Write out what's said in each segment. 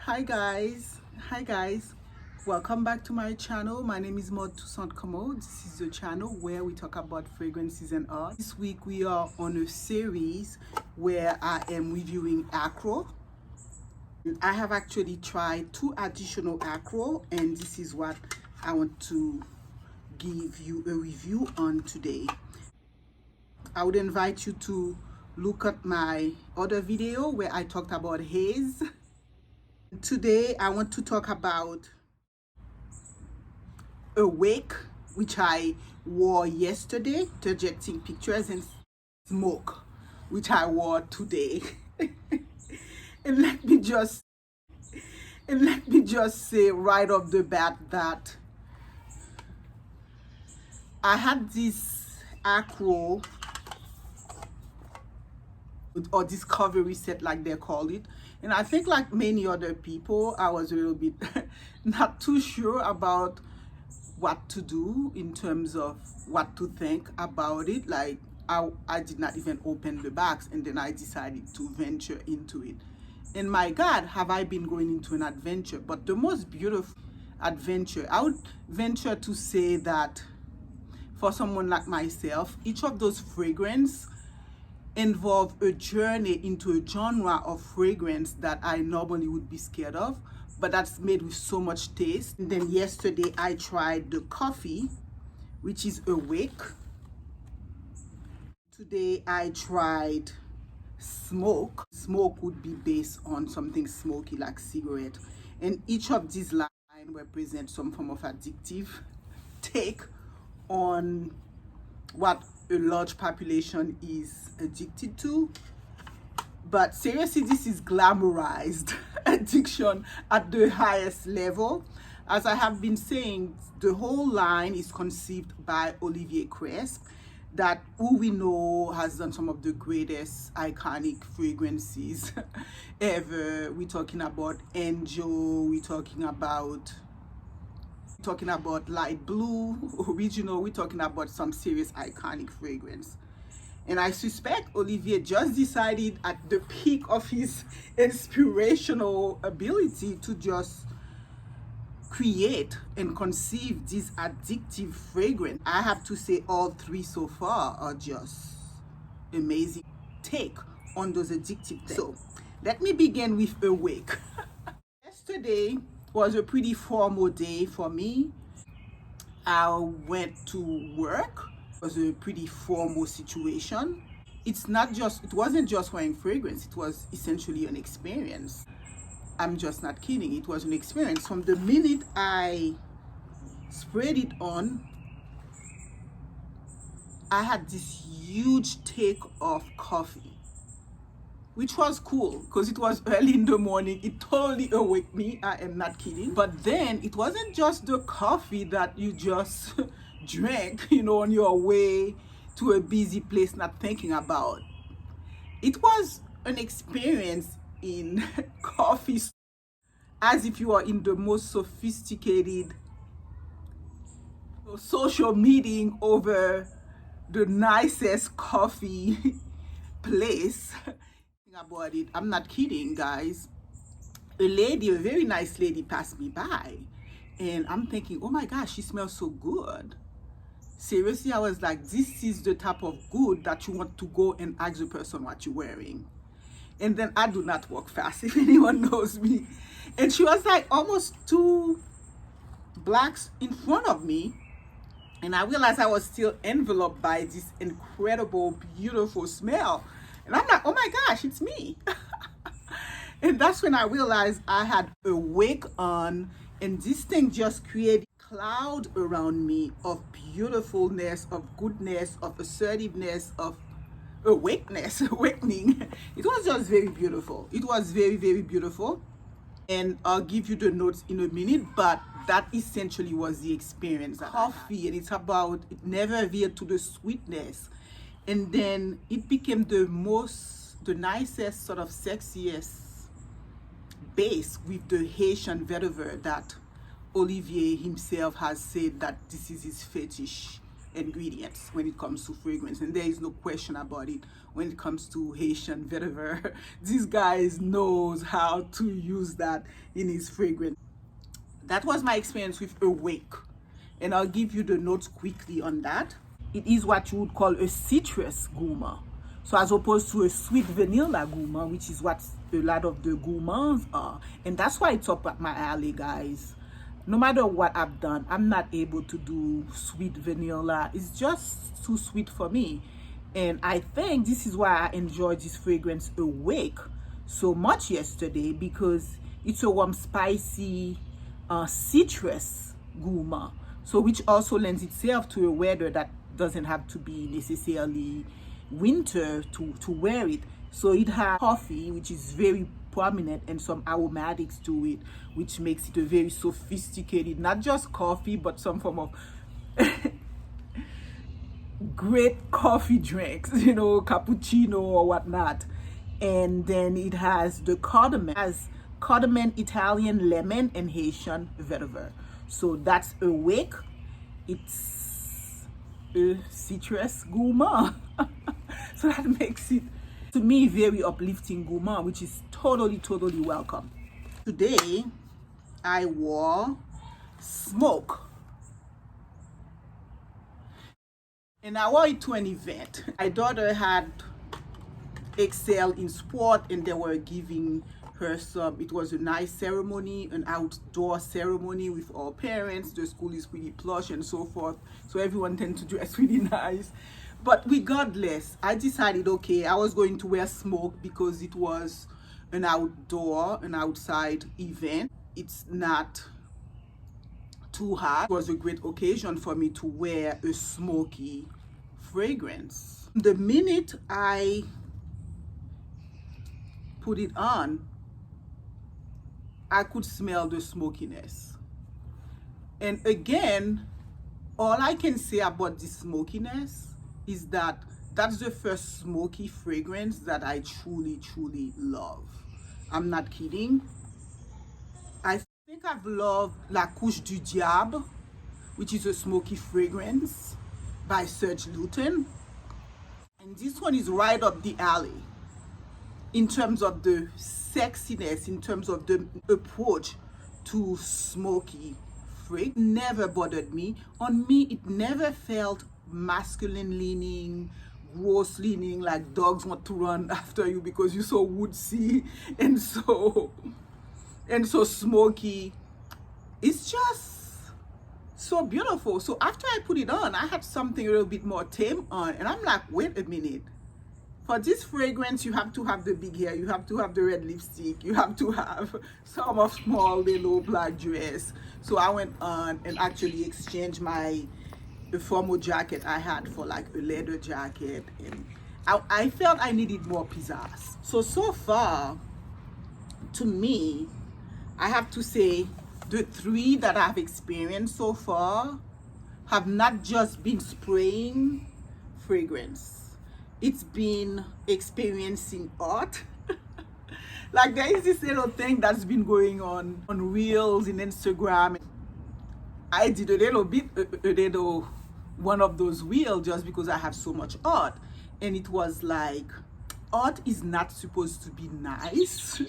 Hi guys, welcome back to my channel. My name is Maud Toussaint Commode. This is the channel where we talk about fragrances and art. This week we are on a series where I am reviewing Akro. I have actually tried 2 additional Akro, and this is what I want to give you a review on today. I would invite you to look at my other video where I talked about haze. Today I want to talk about Awake, which I wore yesterday, projecting pictures, and Smoke, which I wore today. and let me just say right off the bat that I had this Akro or discovery set, like they call it, and I think, like many other people, I was a little bit not too sure about what to do in terms of what to think about it. Like I did not even open the box, and then I decided to venture into it, and my God, have I been going into an adventure, but the most beautiful adventure. I would venture to say that for someone like myself, each of those fragrances involve a journey into a genre of fragrance that I normally would be scared of, but that's made with so much taste. And then yesterday I tried the coffee, which is Awake. Today I tried Smoke. Smoke would be based on something smoky like cigarette, and each of these lines represent some form of addictive take on what a large population is addicted to. But seriously, this is glamorized addiction at the highest level. As I have been saying, the whole line is conceived by Olivier Cresp, that who we know has done some of the greatest iconic fragrances ever. We're talking about Angel, we're talking about light blue, original, we're talking about some serious iconic fragrance. And I suspect Olivier just decided at the peak of his inspirational ability to just create and conceive this addictive fragrance. I have to say all 3 so far are just amazing take on those addictive things. So let me begin with Awake. Yesterday was a pretty formal day for me. I went to work. It was a pretty formal situation. It wasn't just wearing fragrance, it was essentially an experience. I'm just not kidding. It was an experience. From the minute I sprayed it on, I had this huge take of coffee, which was cool because it was early in the morning. It totally awake me. I am not kidding. But then it wasn't just the coffee that you just drank, on your way to a busy place, not thinking about. It was an experience in coffee, as if you are in the most sophisticated social meeting over the nicest coffee place. About it, I'm not kidding, guys. A very nice lady passed me by, and I'm thinking, oh my gosh, she smells so good. Seriously, I was like, this is the type of good that you want to go and ask the person what you're wearing. And then I do not walk fast, if anyone knows me. And she was like almost 2 blocks in front of me, and I realized I was still enveloped by this incredible, beautiful smell. And I'm like, oh my gosh, it's me. And that's when I realized I had Awake on, and this thing just created a cloud around me of beautifulness, of goodness, of assertiveness, of awakeness, awakening. It was just very beautiful. It was very, very beautiful. And I'll give you the notes in a minute, but that essentially was the experience. Coffee, and it never veered to the sweetness. And then it became the nicest, sort of sexiest base with the Haitian Vetiver that Olivier himself has said that this is his fetish. ingredients when it comes to fragrance, and there is no question about it. When it comes to Haitian Vetiver, this guy knows how to use that in his fragrance. That was my experience with Awake, and I'll give you the notes quickly on that. It is what you would call a citrus gourmand. So as opposed to a sweet vanilla gourmand, which is what a lot of the gourmands are. And that's why it's up at my alley, guys. No matter what I've done, I'm not able to do sweet vanilla. It's just too sweet for me. And I think this is why I enjoyed this fragrance Awake so much yesterday, because it's a warm, spicy citrus gourmand. So which also lends itself to a weather that doesn't have to be necessarily winter to wear it. So it has coffee, which is very prominent, and some aromatics to it, which makes it a very sophisticated, not just coffee, but some form of great coffee drinks, you know, cappuccino or whatnot. And then it has the cardamom, Italian lemon, and Haitian Vetiver. So that's Awake. It's a citrus gourmand. So that makes it, to me, very uplifting gourmand, which is totally welcome. Today I wore Smoke, and I wore it to an event. My daughter had excelled in sport, and they were giving her some, it was a nice ceremony, an outdoor ceremony with all parents. The school is pretty plush and so forth, so everyone tends to dress really nice. But regardless, I decided, okay, I was going to wear Smoke because it was an outside event. It's not too hot. It was a great occasion for me to wear a smoky fragrance. The minute I put it on, I could smell the smokiness. And again, all I can say about the smokiness is that that's the first smoky fragrance that I truly love. I'm not kidding. I think I've loved La Couche du Diable, which is a smoky fragrance by Serge Lutens. And this one is right up the alley in terms of the sexiness, in terms of the approach to smoky fragrance. Never bothered me. On me, it never felt masculine leaning, gross leaning, like dogs want to run after you because you're so woodsy and so smoky. It's just so beautiful. So after I put it on, I had something a little bit more tame on, and I'm like, wait a minute. For this fragrance, you have to have the big hair, you have to have the red lipstick, you have to have some of small little black dress. So I went on and actually exchanged the formal jacket I had for like a leather jacket, and I felt I needed more pizzazz. So far, to me, I have to say the three that I've experienced so far have not just been spraying fragrance. It's been experiencing art. Like there is this little thing that's been going on Reels in Instagram. I did a little one of those reels just because I have so much art, and it was like, art is not supposed to be nice.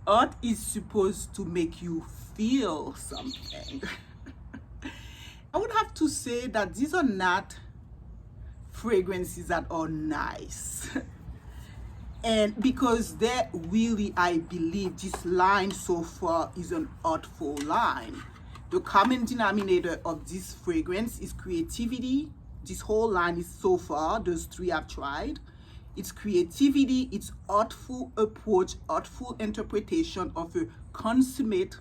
Art is supposed to make you feel something. I would have to say that these are not fragrances that are nice. And because they really, I believe this line so far is an artful line. The common denominator of this fragrance is creativity. This whole line is, so far, those three I've tried, it's creativity, it's artful approach, artful interpretation of a consummate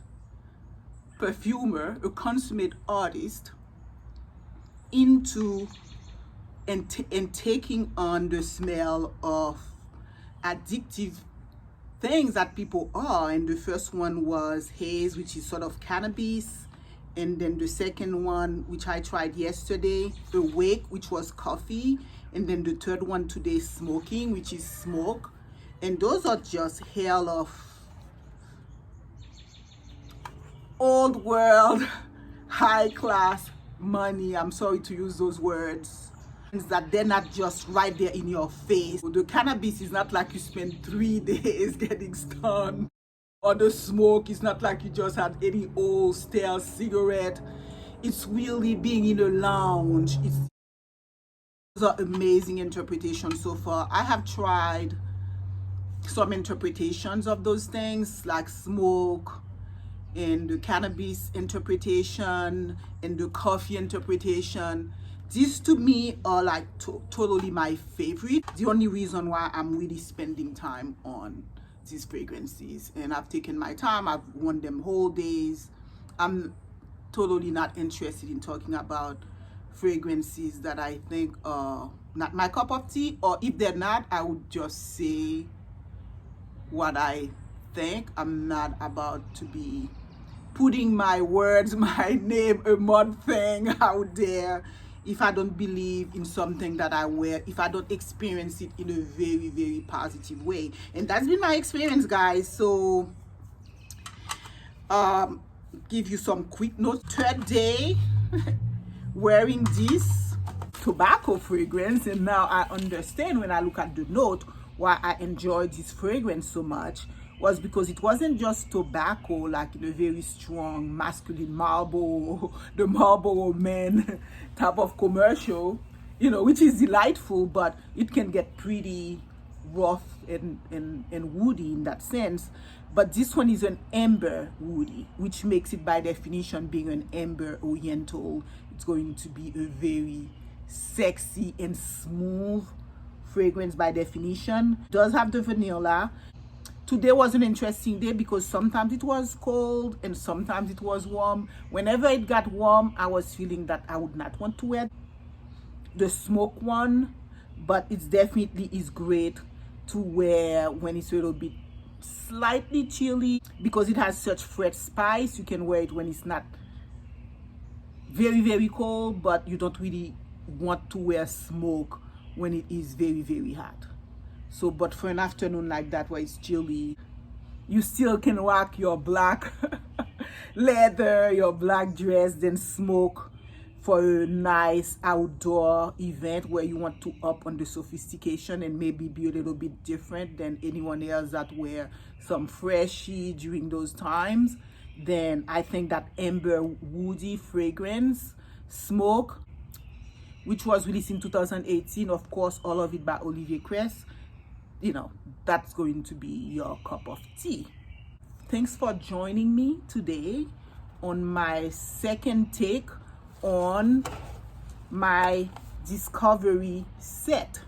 perfumer, a consummate artist, into and taking on the smell of addictive things that people are. And the first one was haze, which is sort of cannabis. And then the second one, which I tried yesterday, Awake, which was coffee. And then the third one today, Smoking, which is Smoke. And those are just hell of old world, high class money, I'm sorry to use those words, is that they're not just right there in your face. The cannabis is not like you spend 3 days getting stoned, or the smoke is not like you just had any old stale cigarette. It's really being in a lounge. Those are amazing interpretations so far. I have tried some interpretations of those things, like smoke and the cannabis interpretation and the coffee interpretation. These to me are like totally my favorite. The only reason why I'm really spending time on these fragrances, and I've taken my time, I've worn them whole days. I'm totally not interested in talking about fragrances that I think are not my cup of tea, or if they're not, I would just say what I think. I'm not about to be putting my words, my name, a month thing out there if I don't believe in something that I wear, if I don't experience it in a very, very positive way. And that's been my experience, guys. So give you some quick notes. Third day wearing this tobacco fragrance, and now I understand when I look at the note why I enjoyed this fragrance so much, was because it wasn't just tobacco like in a very strong masculine Marlboro, the Marlboro Man type of commercial, you know, which is delightful, but it can get pretty rough and woody in that sense. But this one is an amber woody, which makes it by definition, being an amber oriental, it's going to be a very sexy and smooth fragrance by definition. It does have the vanilla. Today was an interesting day because sometimes it was cold and sometimes it was warm. Whenever it got warm, I was feeling that I would not want to wear the smoke one, but it definitely is great to wear when it's a little bit slightly chilly, because it has such fresh spice. You can wear it when it's not very, very cold, but you don't really want to wear smoke when it is very, very hot. So, but for an afternoon like that where it's chilly, you still can rock your black leather, your black dress, then smoke for a nice outdoor event where you want to up on the sophistication and maybe be a little bit different than anyone else that wear some freshy during those times. Then I think that amber woody fragrance, Smoke, which was released in 2018, of course, all of it by Olivier Cresp, you know, that's going to be your cup of tea. Thanks for joining me today on my second take on my discovery set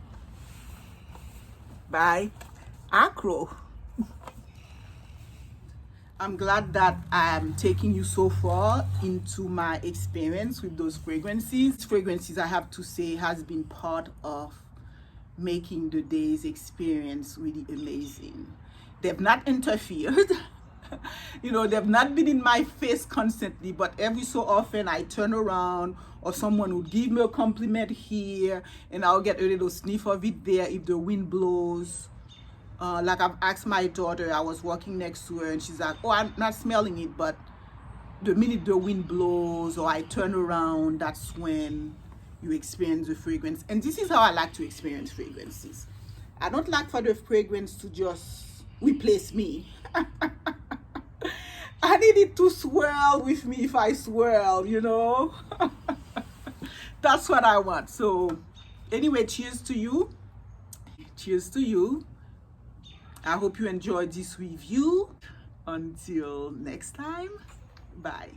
by Akro. I'm glad that I'm taking you so far into my experience with those fragrances. Fragrances, I have to say, has been part of making the day's experience really amazing. They've not interfered. You know, they've not been in my face constantly, but every so often I turn around or someone would give me a compliment here and I'll get a little sniff of it there if the wind blows. Like I've asked my daughter, I was walking next to her and she's like, oh, I'm not smelling it, but the minute the wind blows or I turn around, that's when you experience the fragrance. And this is how I like to experience fragrances. I don't like for the fragrance to just replace me. I need it to swirl with me if I swirl, you know. That's what I want. So anyway, cheers to you. Cheers to you. I hope you enjoyed this review. Until next time, bye.